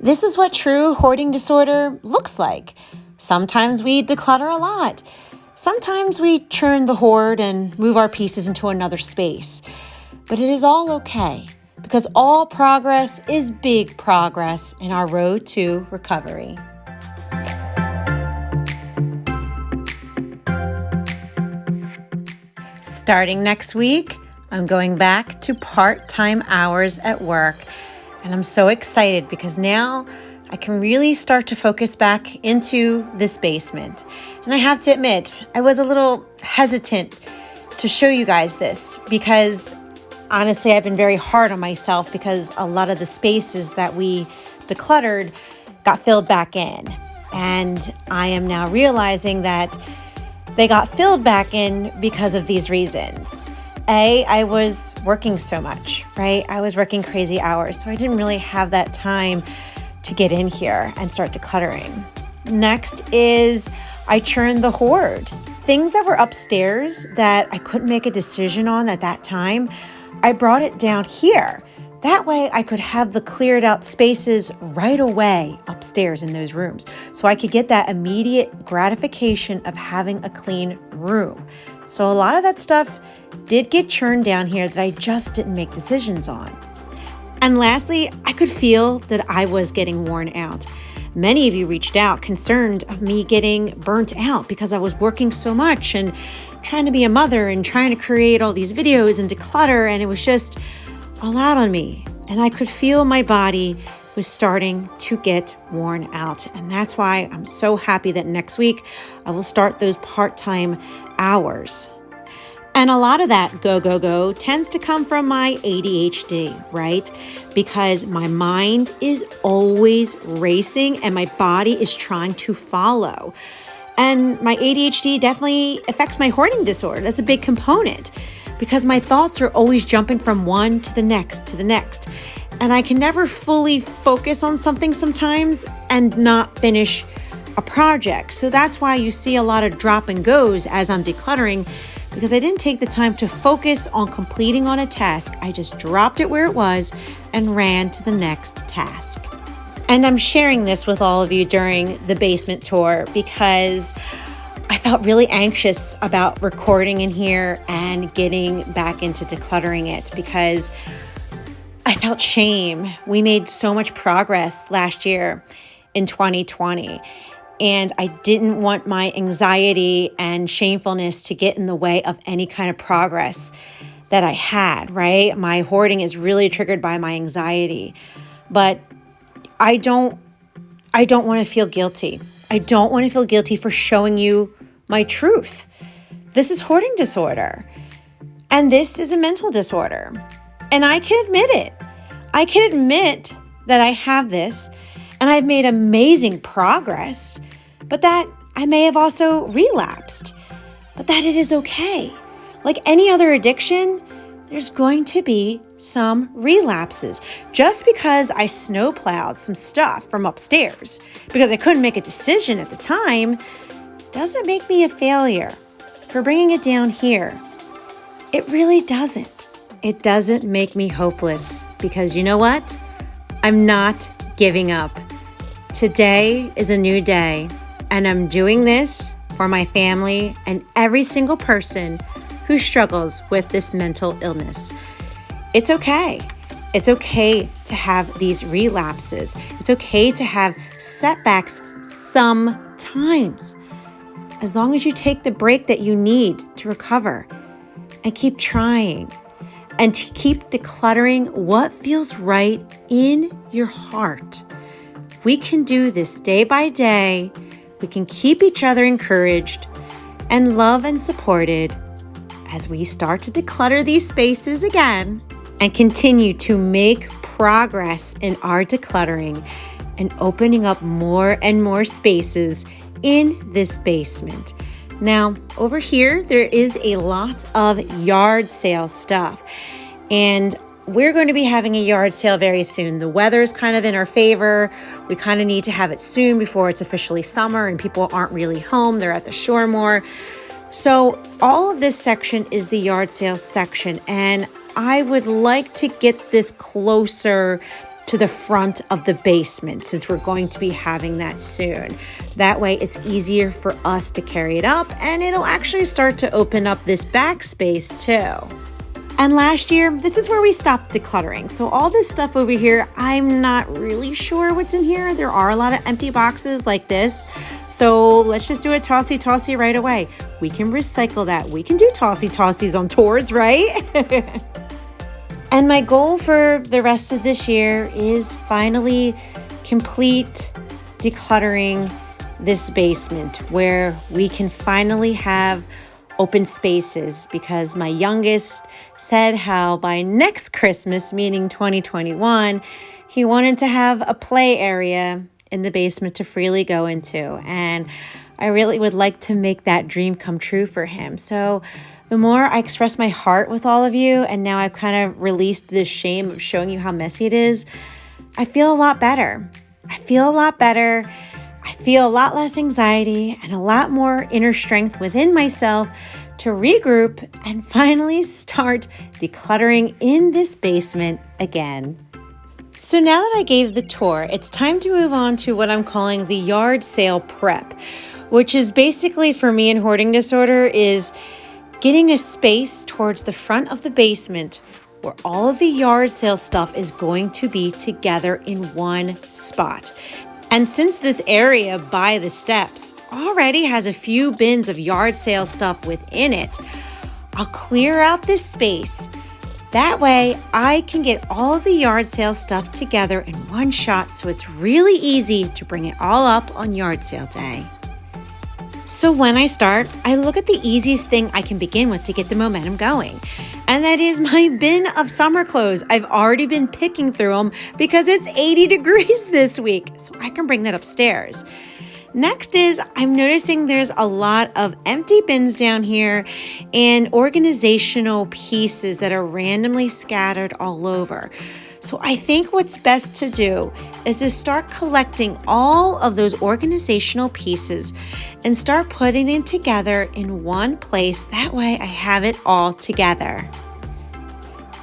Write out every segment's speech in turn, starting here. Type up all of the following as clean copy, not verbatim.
This is what true hoarding disorder looks like. Sometimes we declutter a lot. Sometimes we churn the hoard and move our pieces into another space. But it is all okay, because all progress is big progress in our road to recovery. Starting next week, I'm going back to part-time hours at work. And I'm so excited because now I can really start to focus back into this basement. And I have to admit, I was a little hesitant to show you guys this because honestly, I've been very hard on myself because a lot of the spaces that we decluttered got filled back in. And I am now realizing that they got filled back in because of these reasons. I was working so much, right? I was working crazy hours, so I didn't really have that time to get in here and start decluttering. Next is I churned the hoard. Things that were upstairs that I couldn't make a decision on at that time, I brought it down here. That way I could have the cleared out spaces right away upstairs in those rooms. So I could get that immediate gratification of having a clean room. So a lot of that stuff did get churned down here that I just didn't make decisions on. And lastly, I could feel that I was getting worn out. Many of you reached out concerned of me getting burnt out because I was working so much and trying to be a mother and trying to create all these videos and declutter, and it was just a lot on me. And I could feel my body was starting to get worn out. And that's why I'm so happy that next week I will start those part-time hours. And a lot of that go tends to come from my ADHD, right? Because my mind is always racing and my body is trying to follow. And my ADHD definitely affects my hoarding disorder. That's a big component because my thoughts are always jumping from one to the next to the next. And I can never fully focus on something sometimes and not finish a project. So that's why you see a lot of drop and goes as I'm decluttering, because I didn't take the time to focus on completing on a task. I just dropped it where it was and ran to the next task. And I'm sharing this with all of you during the basement tour because I felt really anxious about recording in here and getting back into decluttering it because I felt shame. We made so much progress last year in 2020. And I didn't want my anxiety and shamefulness to get in the way of any kind of progress that I had, right? My hoarding is really triggered by my anxiety. But I don't want to feel guilty. I don't want to feel guilty for showing you my truth. This is hoarding disorder. And this is a mental disorder. And I can admit it. I can admit that I have this and I've made amazing progress, but that I may have also relapsed, but that it is okay. Like any other addiction, there's going to be some relapses. Just because I snowplowed some stuff from upstairs because I couldn't make a decision at the time doesn't make me a failure for bringing it down here. It really doesn't. It doesn't make me hopeless because you know what? I'm not giving up. Today is a new day, and I'm doing this for my family and every single person who struggles with this mental illness. It's okay. It's okay to have these relapses. It's okay to have setbacks sometimes, as long as you take the break that you need to recover and keep trying and to keep decluttering what feels right in your heart. We can do this day by day. We can keep each other encouraged and loved and supported as we start to declutter these spaces again and continue to make progress in our decluttering and opening up more and more spaces in this basement. Now, over here, there is a lot of yard sale stuff, and we're going to be having a yard sale very soon. The weather's kind of in our favor. We kind of need to have it soon before it's officially summer and people aren't really home. They're at the shore more. So all of this section is the yard sale section, and I would like to get this closer to the front of the basement, since we're going to be having that soon. That way it's easier for us to carry it up, and it'll actually start to open up this back space too. And last year, this is where we stopped decluttering. So all this stuff over here, I'm not really sure what's in here. There are a lot of empty boxes like this. So let's just do a tossy-tossy right away. We can recycle that. We can do tossy-tossies on tours, right? And my goal for the rest of this year is finally complete decluttering this basement, where we can finally have open spaces, because my youngest said how by next Christmas, meaning 2021, he wanted to have a play area in the basement to freely go into. And I really would like to make that dream come true for him. So the more I express my heart with all of you, and now I've kind of released this shame of showing you how messy it is, I feel a lot better. I feel a lot better. I feel a lot less anxiety and a lot more inner strength within myself to regroup and finally start decluttering in this basement again. So now that I gave the tour, it's time to move on to what I'm calling the yard sale prep, which is basically, for me in hoarding disorder, is getting a space towards the front of the basement where all of the yard sale stuff is going to be together in one spot. And since this area by the steps already has a few bins of yard sale stuff within it, I'll clear out this space. That way I can get all of the yard sale stuff together in one shot, so it's really easy to bring it all up on yard sale day. So when I start, I look at the easiest thing I can begin with to get the momentum going. And that is my bin of summer clothes. I've already been picking through them because it's 80 degrees this week, so I can bring that upstairs. Next is, I'm noticing there's a lot of empty bins down here and organizational pieces that are randomly scattered all over. So I think what's best to do is to start collecting all of those organizational pieces and start putting them together in one place. That way I have it all together.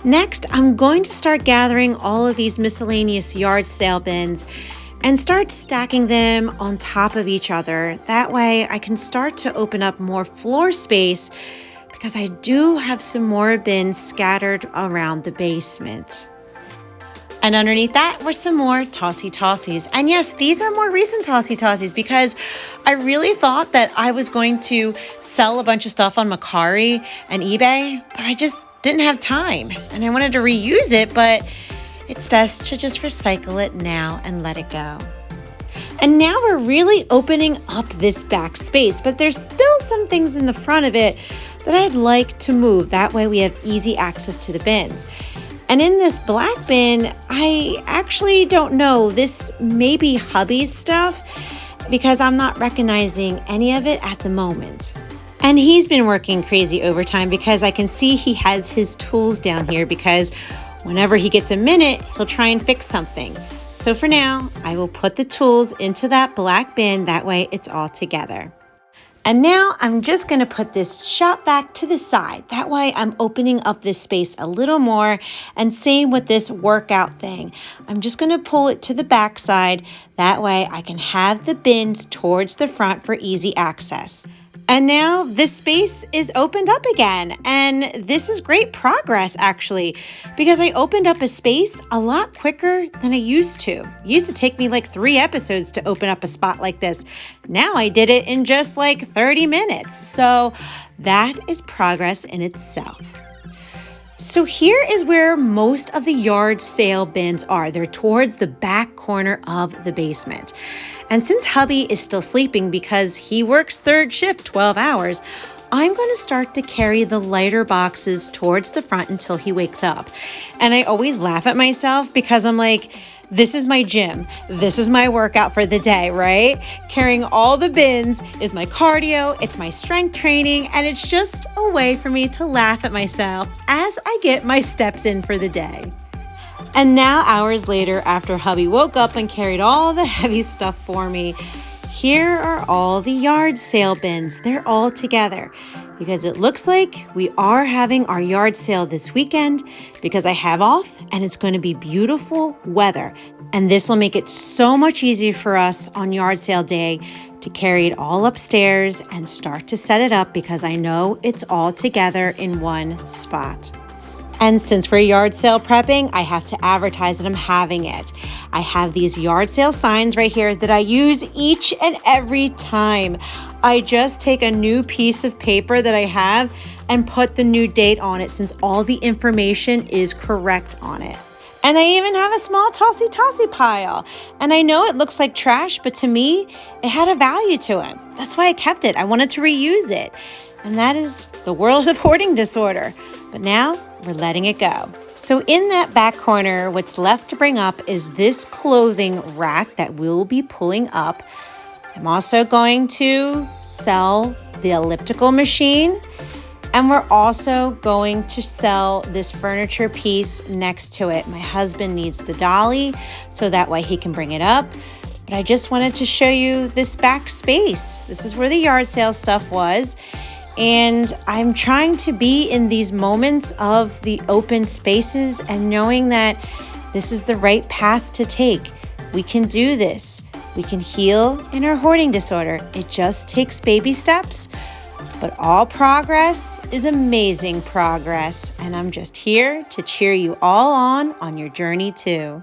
Next, I'm going to start gathering all of these miscellaneous yard sale bins and start stacking them on top of each other. That way I can start to open up more floor space, because I do have some more bins scattered around the basement. And underneath that were some more tossy-tossies. And yes, these are more recent tossy-tossies, because I really thought that I was going to sell a bunch of stuff on Mercari and eBay, but I just didn't have time. And I wanted to reuse it, but it's best to just recycle it now and let it go. And now we're really opening up this back space, but there's still some things in the front of it that I'd like to move. That way we have easy access to the bins. And in this black bin, I actually don't know. This may be hubby's stuff, because I'm not recognizing any of it at the moment. And he's been working crazy overtime, because I can see he has his tools down here, because whenever he gets a minute, he'll try and fix something. So for now, I will put the tools into that black bin. That way it's all together. And now I'm just going to put this shop vac to the side. That way I'm opening up this space a little more. And same with this workout thing. I'm just going to pull it to the back side. That way I can have the bins towards the front for easy access. And now this space is opened up again. And this is great progress, actually, because I opened up a space a lot quicker than I used to. It used to take me like 3 episodes to open up a spot like this. Now I did it in just like 30 minutes. So that is progress in itself. So here is where most of the yard sale bins are. They're towards the back corner of the basement. And since hubby is still sleeping because he works third shift 12 hours, I'm going to start to carry the lighter boxes towards the front until he wakes up. And I always laugh at myself because I'm like, this is my gym. This is my workout for the day, right? Carrying all the bins is my cardio, it's my strength training, and it's just a way for me to laugh at myself as I get my steps in for the day. And now, hours later, after hubby woke up and carried all the heavy stuff for me, here are all the yard sale bins. They're all together. because it looks like we are having our yard sale this weekend because I have off and it's going to be beautiful weather. And this will make it so much easier for us on yard sale day to carry it all upstairs and start to set it up because I know it's all together in one spot. And since we're yard sale prepping, I have to advertise that I'm having it. I have these yard sale signs right here that I use each and every time. I just take a new piece of paper that I have and put the new date on it since all the information is correct on it. And I even have a small tossy pile. And I know it looks like trash, but to me, it had a value to it. That's why I kept it. I wanted to reuse it. And that is the world of hoarding disorder. But now we're letting it go. So in that back corner, what's left to bring up is this clothing rack that we'll be pulling up. I'm also going to sell the elliptical machine. And we're also going to sell this furniture piece next to it. My husband needs the dolly, so that way he can bring it up. But I just wanted to show you this back space. This is where the yard sale stuff was. And I'm trying to be in these moments of the open spaces and knowing that this is the right path to take. We can do this. We can heal in our hoarding disorder. It just takes baby steps. But all progress is amazing progress, and I'm just here to cheer you all on your journey too.